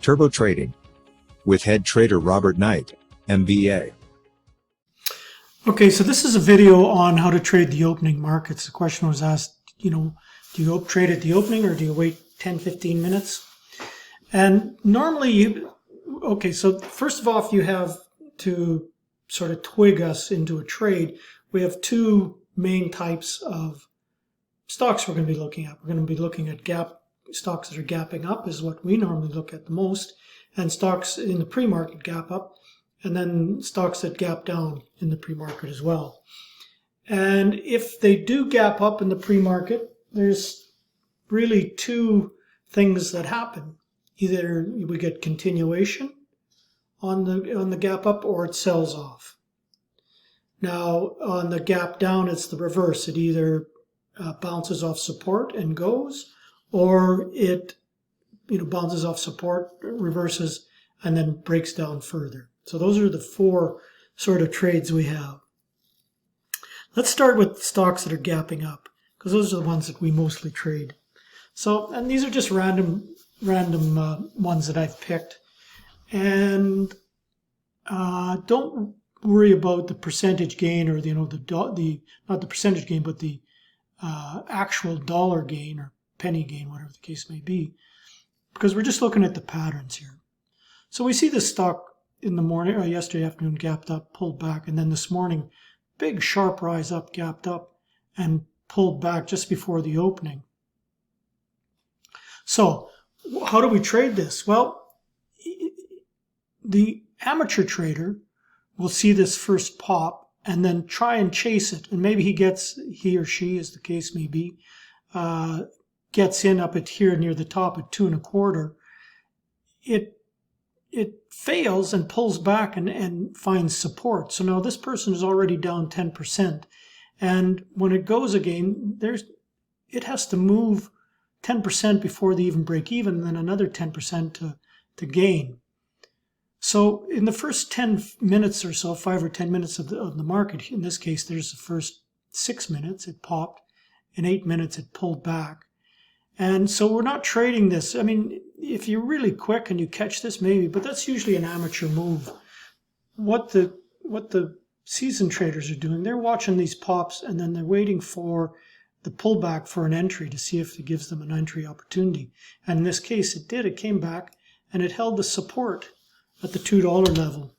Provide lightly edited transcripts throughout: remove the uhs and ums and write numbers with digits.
Turbo Trading with head trader Robert Knight, MBA. Okay, so this is a video on how to trade the opening markets. The question was asked, do you trade at the opening or do you wait 10-15 minutes? And normally so first of all, if you have to sort of twig us into a trade, we have two main types of stocks we're going to be looking at. We're going to be looking at stocks that are gapping up is what we normally look at the most, and stocks in the pre-market gap up, and then stocks that gap down in the pre-market as well. And if they do gap up in the pre-market, there's really two things that happen. Either we get continuation on the gap up, or it sells off. Now on the gap down, it's the reverse. It either bounces off support and goes, or it bounces off support, reverses, and then breaks down further. So those are the four sort of trades we have. Let's start with stocks that are gapping up, because those are the ones that we mostly trade. So, and these are just random ones that I've picked. And don't worry about the percentage gain, or not the percentage gain, but the actual dollar gain or penny gain, whatever the case may be, because we're just looking at the patterns here. So we see this stock in the morning, or yesterday afternoon, gapped up, pulled back, and then this morning, big sharp rise up, gapped up, and pulled back just before the opening. So how do we trade this? Well, the amateur trader will see this first pop and then try and chase it, and maybe he or she, as the case may be, gets in up at here near the top at 2 1/4. It fails and pulls back and finds support. So now this person is already down 10%. And when it goes again, it has to move 10% before they even break even, and then another 10% to gain. So in the first 10 minutes or so, 5 or 10 minutes of the market, in this case, there's the first 6 minutes, it popped. In 8 minutes, it pulled back. And so we're not trading this. I mean, if you're really quick and you catch this, maybe, but that's usually an amateur move. What the seasoned traders are doing, they're watching these pops, and then they're waiting for the pullback for an entry to see if it gives them an entry opportunity. And in this case, it did. It came back and it held the support at the $2 level.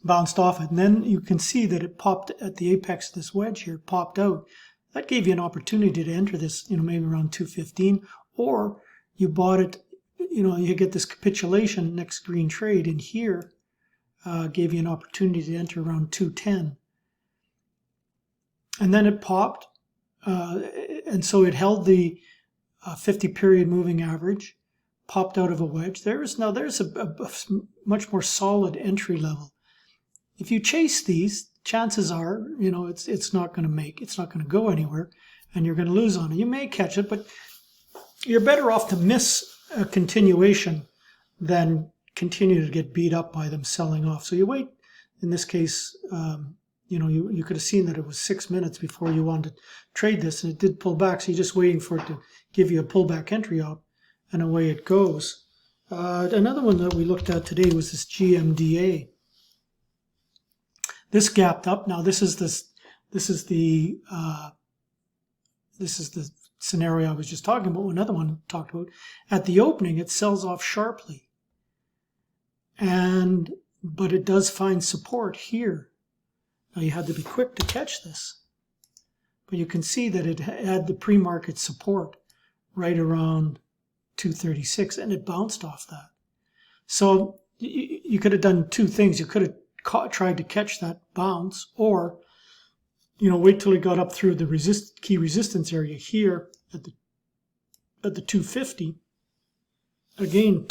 Bounced off it. And then you can see that it popped at the apex of this wedge here, popped out. That gave you an opportunity to enter this, maybe around 215, or you bought it, you get this capitulation, next green trade in here, gave you an opportunity to enter around 210. And then it popped, and so it held the 50-period moving average, popped out of a wedge. There's a much more solid entry level. If you chase these, chances are, it's not going to go anywhere, and you're going to lose on it. You may catch it, but you're better off to miss a continuation than continue to get beat up by them selling off. So you wait. In this case, you could have seen that it was 6 minutes before you wanted to trade this, and it did pull back. So you're just waiting for it to give you a pullback entry up, and away it goes. Another one that we looked at today was this GMDA. This gapped up. Now this is the scenario I was just talking about. Another one I talked about. At the opening, it sells off sharply, but it does find support here. Now you had to be quick to catch this, but you can see that it had the pre-market support right around 236, and it bounced off that. So you could have done two things. You could have tried to catch that bounce, or wait till it got up through the key resistance area here at the 250. Again,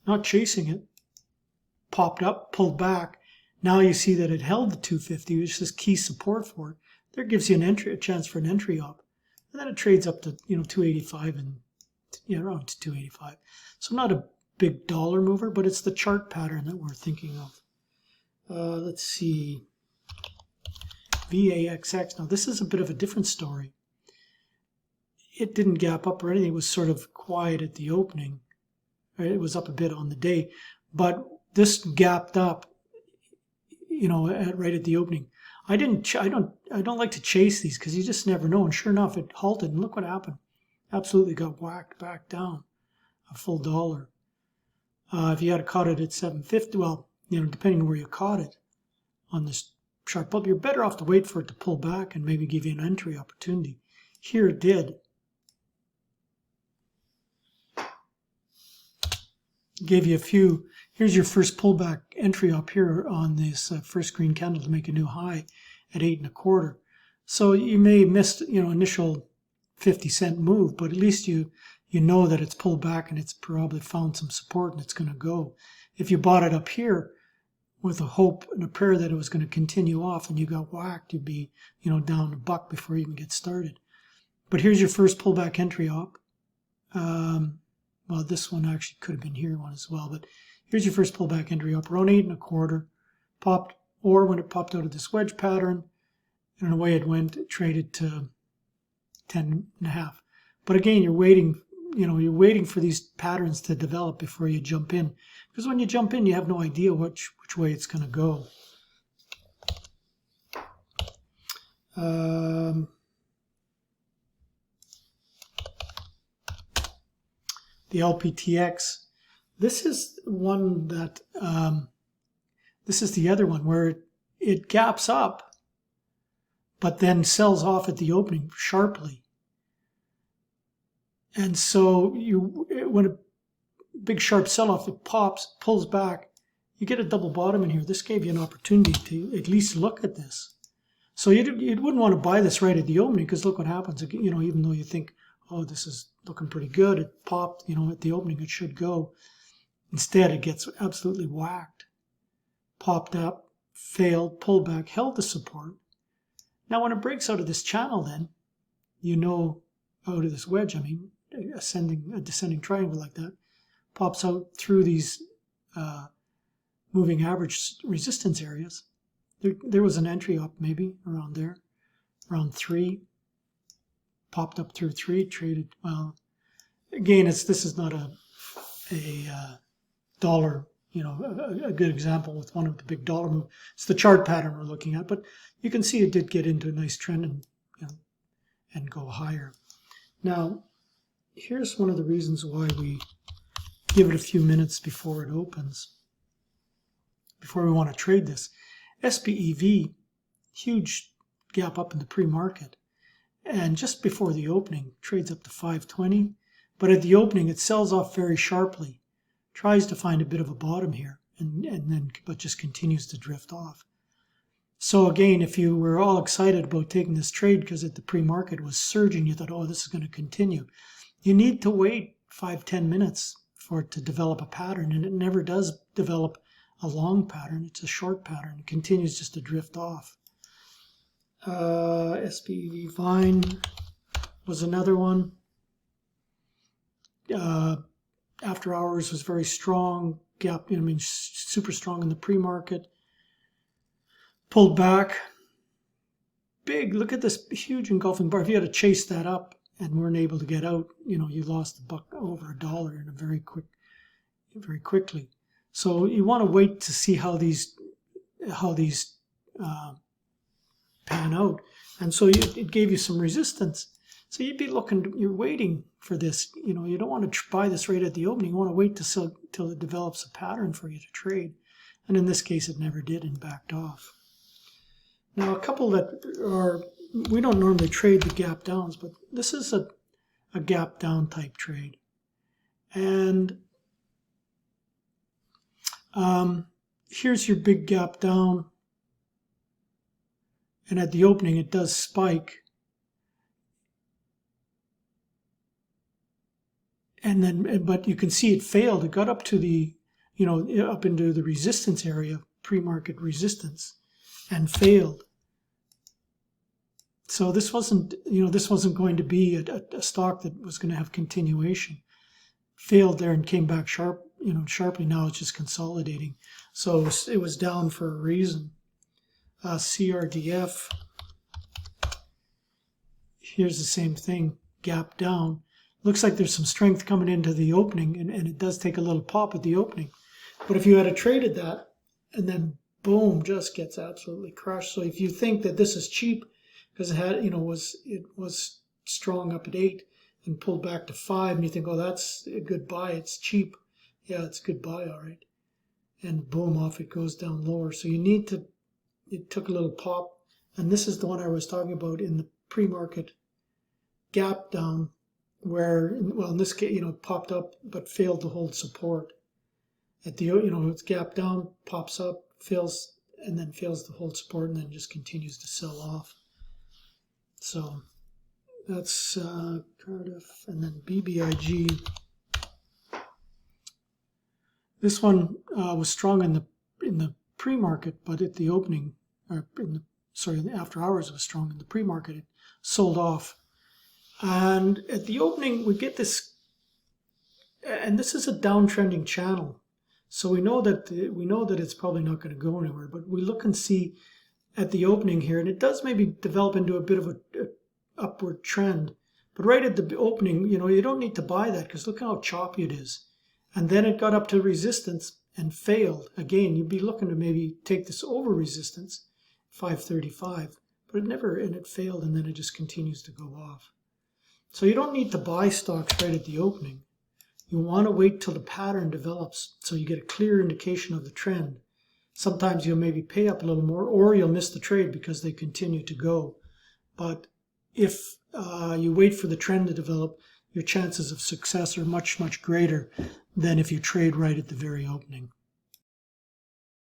not chasing it, popped up, pulled back. Now you see that it held the 250, which is key support for it. There gives you a chance for an entry up, and then it trades up to 285 and around 285. So not a big dollar mover, but it's the chart pattern that we're thinking of. Let's see, VAXX. Now this is a bit of a different story. It didn't gap up or anything. It was sort of quiet at the opening. It was up a bit on the day, but this gapped up, right at the opening. I don't like to chase these because you just never know. And sure enough, it halted, and look what happened. Absolutely got whacked back down, a full dollar. If you had caught it at 750, well, depending on where you caught it on this sharp up, you're better off to wait for it to pull back and maybe give you an entry opportunity. Here it did. Gave you a few. Here's your first pullback entry up here on this first green candle to make a new high at 8 1/4. So you may have missed, initial 50-cent move, but at least you know that it's pulled back and it's probably found some support and it's going to go. If you bought it up here with a hope and a prayer that it was going to continue off and you got whacked, you'd be, down $1 before you even get started. But here's your first pullback entry up. Well, this one actually could have been here one as well, but here's your first pullback entry up around 8 1/4, popped, or when it popped out of this wedge pattern, and away it went, it traded to 10 1/2. But again, you're waiting for these patterns to develop before you jump in, because when you jump in, you have no idea which way it's going to go. The LPTX, this is one that, this is the other one where it gaps up, but then sells off at the opening sharply. And so when a big sharp sell-off, it pops, pulls back, you get a double bottom in here. This gave you an opportunity to at least look at this. So you wouldn't want to buy this right at the opening, because look what happens. Even though you think, oh, this is looking pretty good, it popped, at the opening, it should go. Instead, it gets absolutely whacked. Popped up, failed, pulled back, held the support. Now, when it breaks out of this channel, then, out of this wedge, a descending triangle like that, pops out through these moving average resistance areas. There was an entry up maybe around there, around 3. Popped up through 3, traded, well, again, this is not a dollar, a good example with one of the big dollar move. It's the chart pattern we're looking at, but you can see it did get into a nice trend and go higher. Now, here's one of the reasons why we give it a few minutes before it opens, before we want to trade this. SBEV, huge gap up in the pre-market. And just before the opening, trades up to 520. But at the opening, it sells off very sharply. Tries to find a bit of a bottom here, but just continues to drift off. So again, if you were all excited about taking this trade because the pre-market was surging, you thought, oh, this is going to continue. You need to wait 5-10 minutes for it to develop a pattern, and it never does develop a long pattern. It's a short pattern. It continues just to drift off. SBEV Vine was another one. After hours was very strong. Gap, super strong in the pre-market. Pulled back. Big, look at this huge engulfing bar. If you had to chase that up and weren't able to get out, you lost over $1 in very quickly. So you want to wait to see how these pan out, and so it gave you some resistance. So you'd be you're waiting for this. You don't want to buy this right at the opening. You want to wait till it develops a pattern for you to trade. And in this case, it never did and backed off. Now, a couple we don't normally trade the gap downs, but this is a gap down type trade. And here's your big gap down. And at the opening, it does spike. And then, but you can see it failed. It got up to up into the resistance area, pre-market resistance, and failed. So this wasn't going to be a stock that was going to have continuation. Failed there and came back sharply. Now it's just consolidating. So it was down for a reason. CRDF, here's the same thing, gap down. looks like there's some strength coming into the opening, and it does take a little pop at the opening. But if you had traded that and then boom, just gets absolutely crushed. So if you think that this is cheap because it had, it was strong up at 8 and pulled back to 5, and you think, oh, that's a good buy, it's cheap. Yeah, it's a good buy, all right. And boom, off it goes down lower. So you need to, it took a little pop. And this is the one I was talking about in the pre-market gap down where, well, in this case, it popped up but failed to hold support. At the, it's gap down, pops up, fails, and then fails to hold support, and then just continues to sell off. So that's Cardiff, and then BBIG. This one was strong in the pre-market, but at the opening, or in the after hours, it was strong. In the pre-market, it sold off. And at the opening, we get this, and this is a downtrending channel. So we know that it's probably not going to go anywhere. But we look and see at the opening here, and it does maybe develop into a bit of a upward trend. But right at the opening, you don't need to buy that because look how choppy it is. And then it got up to resistance and failed. Again, you'd be looking to maybe take this over resistance, 535, but it failed, and then it just continues to go off. So you don't need to buy stocks right at the opening. You want to wait till the pattern develops so you get a clear indication of the trend. Sometimes you'll maybe pay up a little more, or you'll miss the trade because they continue to go. But if you wait for the trend to develop, your chances of success are much, much greater than if you trade right at the very opening.